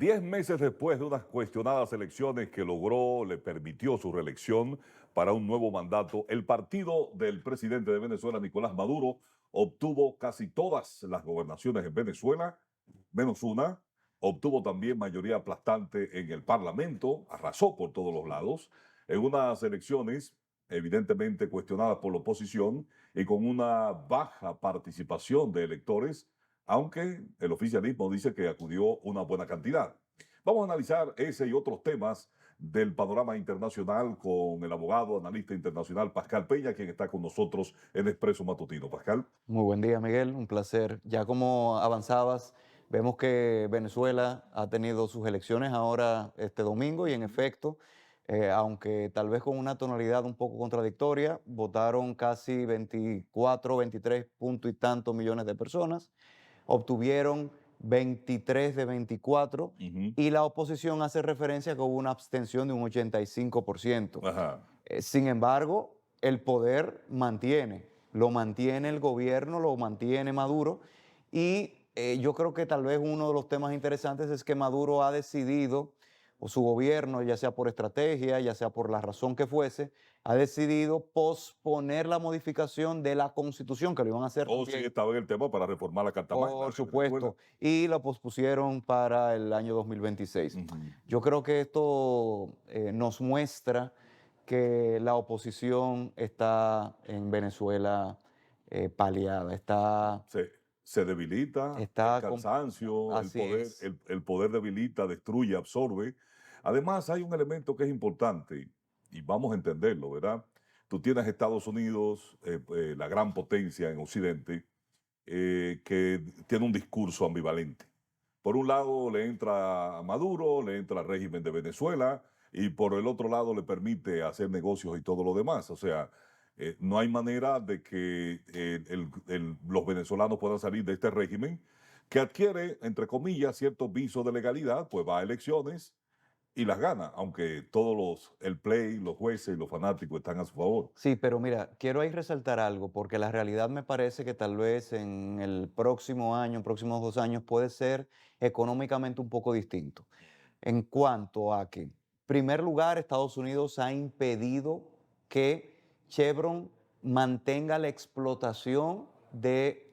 10 meses después de unas cuestionadas elecciones que logró, le permitió su reelección para un nuevo mandato, el partido del presidente de Venezuela, Nicolás Maduro, obtuvo casi todas las gobernaciones en Venezuela, menos una. Obtuvo también mayoría aplastante en el Parlamento, arrasó por todos los lados, en unas elecciones evidentemente cuestionadas por la oposición y con una baja participación de electores, aunque el oficialismo dice que acudió una buena cantidad. Vamos a analizar ese y otros temas del panorama internacional con el abogado, analista internacional Pascal Peña, quien está con nosotros en Expreso Matutino. Pascal. Muy buen día, Miguel. Un placer. Ya como avanzabas, vemos que Venezuela ha tenido sus elecciones ahora este domingo y en efecto, aunque tal vez con una tonalidad un poco contradictoria, votaron casi 24, 23 punto y tantos millones de personas, obtuvieron 23 de 24 Ujú. y la oposición hace referencia a que hubo una abstención de un 85%. Ajá. Sin embargo, el poder lo mantiene el gobierno, lo mantiene Maduro y yo creo que tal vez uno de los temas interesantes es que Maduro ha decidido, o su gobierno, ya sea por estrategia, ya sea por la razón que fuese, ha decidido posponer la modificación de la Constitución, que lo iban a hacer Oh, sí, también, estaba en el tema para reformar la Carta Magna por de Venezuela. supuesto, y la pospusieron para el año 2026. Ujú. Yo creo que esto nos muestra que la oposición está en Venezuela paliada, se, se debilita, el está con- cansancio, el así poder, es. el poder debilita, destruye, absorbe. Además, hay un elemento que es importante y vamos a entenderlo, ¿verdad? Tú tienes Estados Unidos, la gran potencia en Occidente, que tiene un discurso ambivalente. Por un lado le entra a Maduro, le entra al régimen de Venezuela y por el otro lado le permite hacer negocios y todo lo demás. O sea, no hay manera de que los venezolanos puedan salir de este régimen que adquiere, entre comillas, ciertos visos de legalidad, pues va a elecciones y las gana, aunque el play, los jueces y los fanáticos están a su favor. Sí, pero mira, quiero ahí resaltar algo, porque la realidad me parece que tal vez en el próximo año, próximos 2 años, puede ser económicamente un poco distinto. En cuanto a que, en primer lugar, Estados Unidos ha impedido que Chevron mantenga la explotación de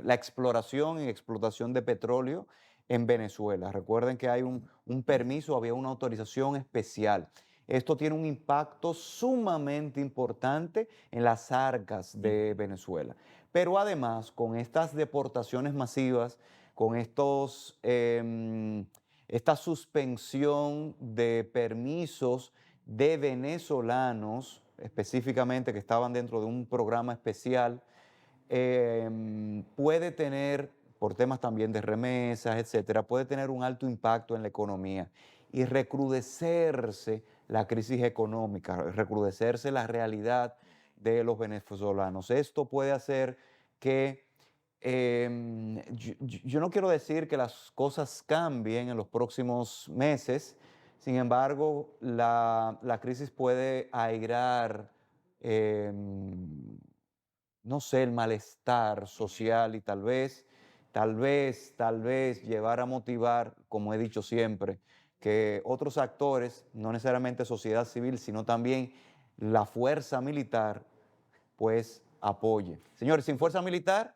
la exploración y explotación de petróleo en Venezuela. Recuerden que hay un permiso, había una autorización especial. Esto tiene un impacto sumamente importante en las arcas de Venezuela. Pero además, con estas deportaciones masivas, con esta suspensión de permisos de venezolanos, específicamente que estaban dentro de un programa especial, puede tener, por temas también de remesas, etcétera, puede tener un alto impacto en la economía y recrudecerse la crisis económica, recrudecerse la realidad de los venezolanos. Esto puede hacer que yo no quiero decir que las cosas cambien en los próximos meses, sin embargo, la crisis puede airar, no sé, el malestar social y tal vez llevar a motivar, como he dicho siempre, que otros actores, no necesariamente sociedad civil, sino también la fuerza militar, pues apoye. Señores, sin fuerza militar,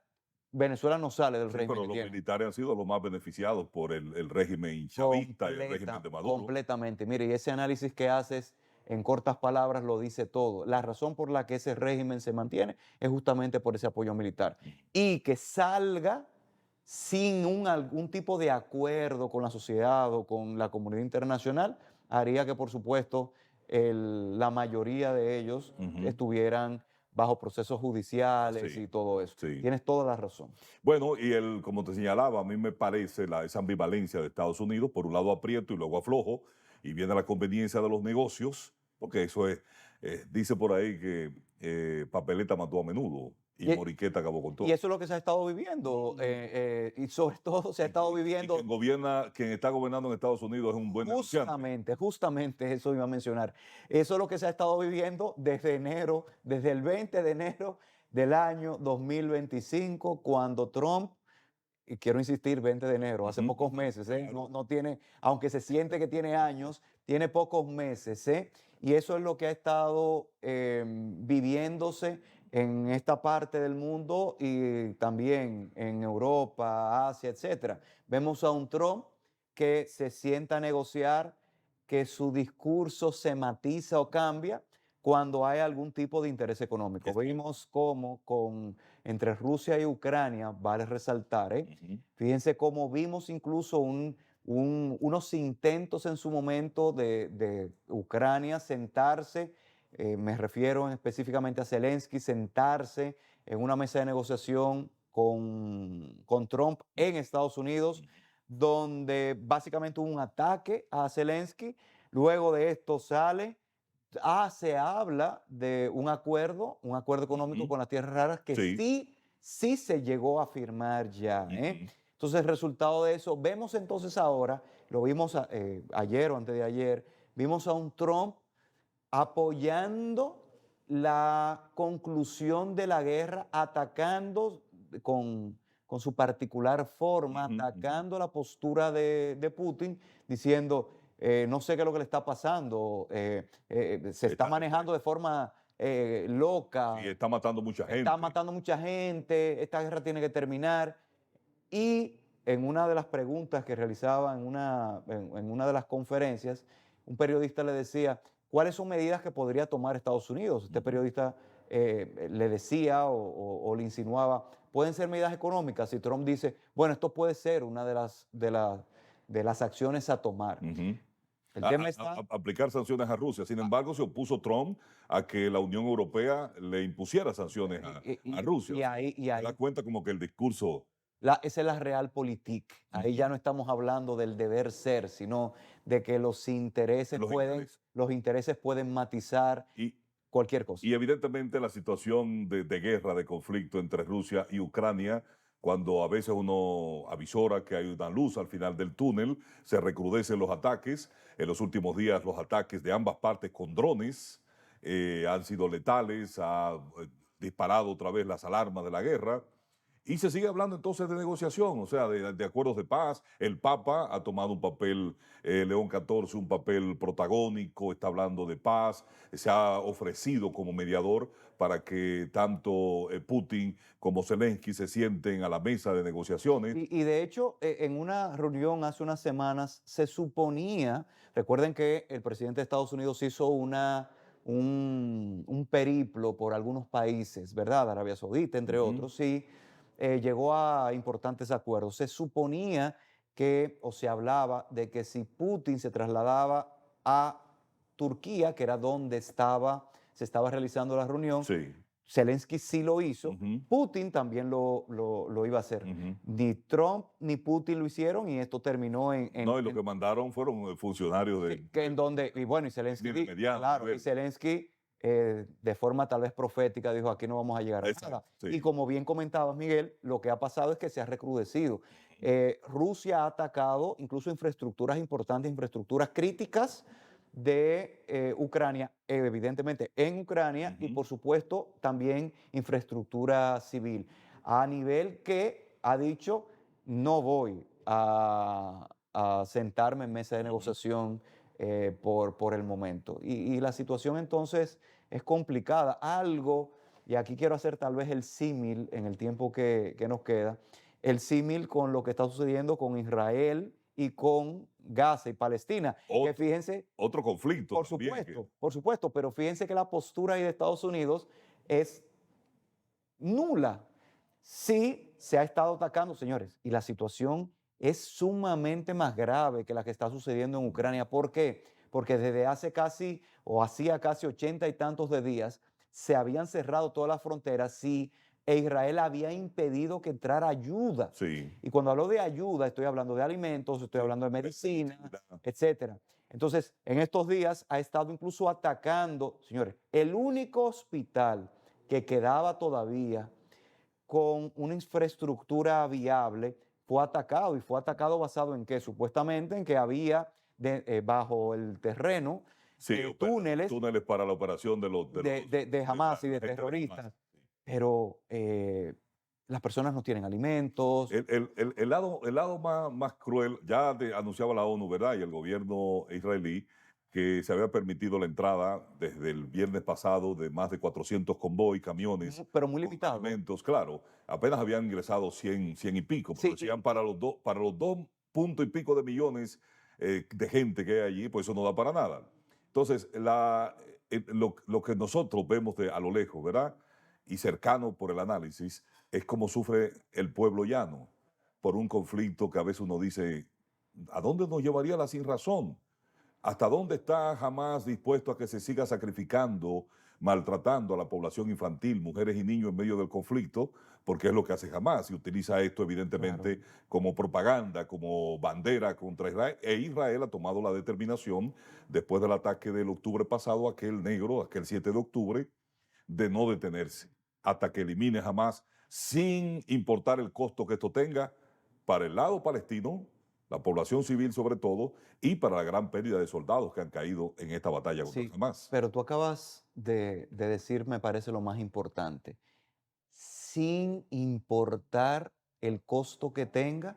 Venezuela no sale del Sí, régimen pero que los tiene. militares han sido los más beneficiados por el régimen chavista y el régimen de Maduro. Completamente. Mire, y ese análisis que haces en cortas palabras lo dice todo. La razón por la que ese régimen se mantiene es justamente por ese apoyo militar. Y que salga sin algún tipo de acuerdo con la sociedad o con la comunidad internacional, haría que, por supuesto, la mayoría de ellos Ujú. estuvieran bajo procesos judiciales Así, y todo eso. sí. Tienes toda la razón. Bueno, y como te señalaba, a mí me parece esa ambivalencia de Estados Unidos, por un lado aprieto y luego aflojo, y viene la conveniencia de los negocios, porque eso es, dice por ahí que papeleta mató a menudo y Y, Moriqueta acabó con y todo. eso es lo que se ha estado viviendo, y sobre todo se ha estado Y quien viviendo gobierna, quien está gobernando en Estados Unidos es un buen negociante. justamente eso iba a mencionar. Eso es lo que se ha estado viviendo desde enero, desde el 20 de enero del año 2025, cuando Trump y quiero insistir, 20 de enero, hace Ujú. pocos meses, ¿eh? Claro. No tiene, aunque se siente que tiene años, tiene pocos meses, ¿eh? Y eso es lo que ha estado viviéndose en esta parte del mundo y también en Europa, Asia, etcétera. Vemos a un Trump que se sienta a negociar, que su discurso se matiza o cambia cuando hay algún tipo de interés económico. Es- Vimos cómo entre Rusia y Ucrania, vale resaltar, ¿eh? Ujú. Fíjense cómo vimos incluso unos intentos en su momento de Ucrania sentarse, me refiero específicamente a Zelensky, sentarse en una mesa de negociación con Trump en Estados Unidos, donde básicamente hubo un ataque a Zelensky. Luego de esto se habla de un acuerdo económico Ujú. con las tierras raras que Sí. sí se llegó a firmar ya, ¿eh? Ujú. Entonces, el resultado de eso, vemos entonces ahora, lo vimos ayer o antes de ayer, vimos a un Trump apoyando la conclusión de la guerra, atacando con su particular forma, Ujú. Ujú. atacando la postura de Putin, diciendo, no sé qué es lo que le está pasando, se está Está, manejando de forma sí, loca, está matando mucha está gente. matando mucha gente, esta guerra tiene que terminar. Y en una de las preguntas que realizaba en una de las conferencias, un periodista le decía, ¿cuáles son medidas que podría tomar Estados Unidos? Este Ujú. periodista le decía o le insinuaba, pueden ser medidas económicas. Y Trump dice, bueno, esto puede ser una de las acciones a tomar. Ujú. El tema está. Aplicar sanciones a Rusia. Sin embargo, se opuso Trump a que la Unión Europea le impusiera sanciones a Rusia. O sea, Y te das ahí cuenta como que el discurso. esa es la realpolitik. Ahí Ujú. ya no estamos hablando del deber ser, sino de que De los intereses. los intereses pueden matizar Y, cualquier cosa. y evidentemente la situación de guerra, de conflicto entre Rusia y Ucrania, cuando a veces uno avisora que hay una luz al final del túnel, se recrudecen los ataques. En los últimos días los ataques de ambas partes con drones han sido letales, ha disparado otra vez las alarmas de la guerra. Y se sigue hablando entonces de negociación, o sea, de acuerdos de paz. El Papa ha tomado un papel, León XIV, un papel protagónico, está hablando de paz, se ha ofrecido como mediador para que tanto Putin como Zelensky se sienten a la mesa de negociaciones. Y de hecho, en una reunión hace unas semanas se suponía, recuerden que el presidente de Estados Unidos hizo un periplo por algunos países, ¿verdad? Arabia Saudita, entre Ujú. otros, y llegó a importantes acuerdos. Se suponía que, o se hablaba de que si Putin se trasladaba a Turquía, que era donde se estaba realizando la reunión, Sí. Zelensky sí lo hizo, Ujú. Putin también lo iba a hacer. Ujú. Ni Trump ni Putin lo hicieron y esto terminó No, y lo que mandaron fueron funcionarios en donde, y bueno, y de Zelensky, mediano claro, y nivel. Zelensky de forma tal vez profética dijo, aquí no vamos a llegar a Exacto, nada. Y sí. como bien comentabas, Miguel, lo que ha pasado es que se ha recrudecido. Rusia ha atacado incluso infraestructuras importantes, infraestructuras críticas de Ucrania, evidentemente en Ucrania y Ujú. por supuesto también infraestructura civil, a nivel que ha dicho, no voy a sentarme en mesa de Ujú. negociación por el momento. Y la situación entonces es complicada. Algo, y aquí quiero hacer tal vez el símil en el tiempo que nos queda, el símil con lo que está sucediendo con Israel y con Gaza y Palestina, que Otro, fíjense, otro conflicto también que. por supuesto, pero fíjense que la postura ahí de Estados Unidos es nula. Sí se ha estado atacando, señores, y la situación es sumamente más grave que la que está sucediendo en Ucrania. ¿Por qué? Porque desde hace casi, o hacía casi 80 y tantos de días, se habían cerrado todas las fronteras e Israel había impedido que entrara ayuda. Sí. Y cuando hablo de ayuda, estoy hablando de alimentos, estoy Sí, hablando de medicina, electricidad. etcétera. Entonces, en estos días ha estado incluso atacando, señores, el único hospital que quedaba todavía con una infraestructura viable fue atacado y fue atacado basado en qué? Supuestamente en que había bajo el terreno Sí, túneles túneles para la operación de los de de Hamas y la de gente de Hamas. terroristas. Sí. Pero las personas no tienen alimentos. El lado más cruel, ya anunciaba la ONU, ¿verdad? Y el gobierno israelí que se había permitido la entrada desde el viernes pasado de más de 400 convoy, camiones Pero muy con limitado. alimentos. Claro, apenas habían ingresado 100 y pico, pero Sí, decían para los 2 puntos y pico de millones de gente que hay allí, pues eso no da para nada. Entonces, lo que nosotros vemos a lo lejos, ¿verdad? Y cercano por el análisis, es cómo sufre el pueblo llano por un conflicto que a veces uno dice, ¿a dónde nos llevaría la sin razón? ¿Hasta dónde está Hamás dispuesto a que se siga sacrificando, maltratando a la población infantil, mujeres y niños en medio del conflicto? Porque es lo que hace Hamás y utiliza esto claro. evidentemente como propaganda, como bandera contra Israel. E Israel ha tomado la determinación, después del ataque del octubre pasado, aquel negro, aquel 7 de octubre, de no detenerse hasta que elimine Hamás, sin importar el costo que esto tenga para el lado palestino, la población civil sobre todo, y para la gran pérdida de soldados que han caído en esta batalla contra Sí, Hamás. pero tú acabas de decir, me parece lo más importante, sin importar el costo que tenga.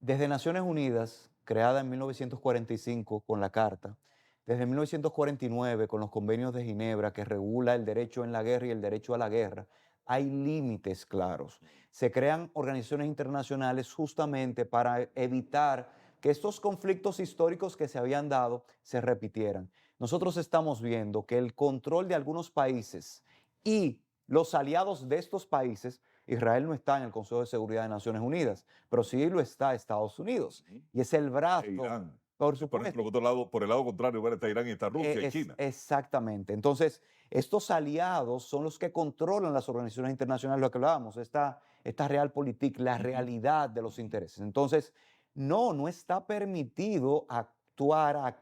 Desde Naciones Unidas, creada en 1945 con la Carta, desde 1949 con los convenios de Ginebra que regula el derecho en la guerra y el derecho a la guerra, hay límites claros. Se crean organizaciones internacionales justamente para evitar que estos conflictos históricos que se habían dado se repitieran. Nosotros estamos viendo que el control de algunos países y los aliados de estos países, Israel no está en el Consejo de Seguridad de Naciones Unidas, pero sí lo está Estados Unidos. Ujú. Y es el E brazo, Irán. por Por ejemplo, supuesto. por el lado contrario, bueno, está Irán y está Rusia y Es China. exactamente. Entonces, estos aliados son los que controlan las organizaciones internacionales, lo que hablábamos, esta realpolitik, la Ujú, realidad de los ujú. intereses. Entonces, no está permitido actuar,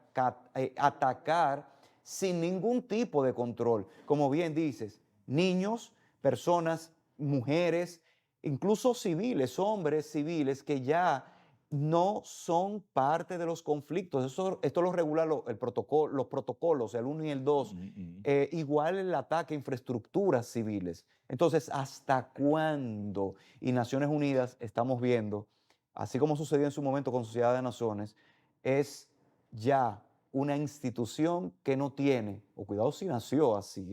atacar sin ningún tipo de control. Como bien dices, niños, personas, mujeres, incluso civiles, hombres civiles que ya no son parte de los conflictos. Esto lo regula el protocolo, los protocolos, el 1 y el 2. Ujú, ujú. Igual el ataque a infraestructuras civiles. Entonces, ¿hasta cuándo? Y Naciones Unidas estamos viendo, así como sucedió en su momento con Sociedad de Naciones, es ya una institución que no tiene, o cuidado si nació así,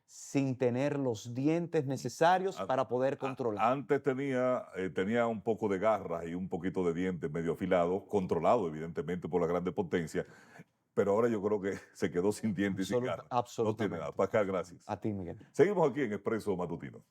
sin tener los dientes necesarios An- para poder controlar. Antes tenía un poco de garras y un poquito de dientes medio afilados, controlado evidentemente por la grande potencia, pero ahora yo creo que se quedó sin dientes y sin garras. No tiene nada. Absolutamente. Pascal, gracias. A ti, Miguel. Seguimos aquí en Expreso Matutino.